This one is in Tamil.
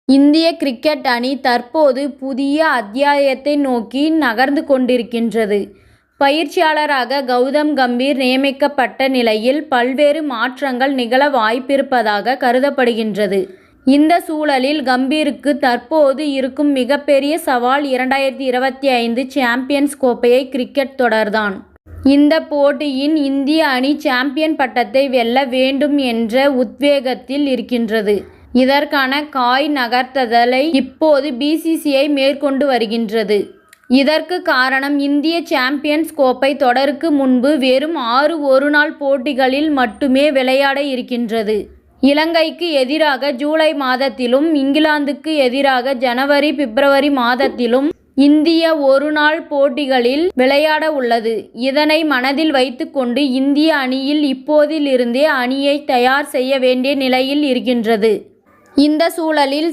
இந்திய கிரிக்கெட் அணி தற்போது புதிய அத்தியாயத்தை நோக்கி நகர்ந்து கொண்டிருக்கின்றது. பயிற்சியாளராக கவுதம் கம்பீர் நியமிக்கப்பட்ட நிலையில் பல்வேறு மாற்றங்கள் நிகழ வாய்ப்பிருப்பதாக கருதப்படுகின்றது. இந்த சூழலில் கம்பீருக்கு தற்போது இருக்கும் மிகப்பெரிய சவால் 2025 சாம்பியன்ஸ் கோப்பை கிரிக்கெட் தொடர்தான். இந்த போட்டியின் இந்திய அணி சாம்பியன் பட்டத்தை வெல்ல வேண்டும் என்ற உத்வேகத்தில் இருக்கின்றது. இதற்கான காய் நகர்த்துதலை இப்போது BCCI மேற்கொண்டு வருகின்றது. இதற்கு காரணம் இந்திய சாம்பியன்ஸ் கோப்பை தொடருக்கு முன்பு வெறும் 6 ஒருநாள் போட்டிகளில் மட்டுமே விளையாட இருக்கின்றது. இலங்கைக்கு எதிராக ஜூலை மாதத்திலும் இங்கிலாந்துக்கு எதிராக ஜனவரி பிப்ரவரி மாதத்திலும் இந்திய ஒருநாள் போட்டிகளில் விளையாட உள்ளது. இதனை மனதில் வைத்துக்கொண்டு இந்திய அணியில் இப்போதிலிருந்தே அணியை தயார் செய்ய வேண்டிய நிலையில் இருக்கின்றது. இந்த சூழலில்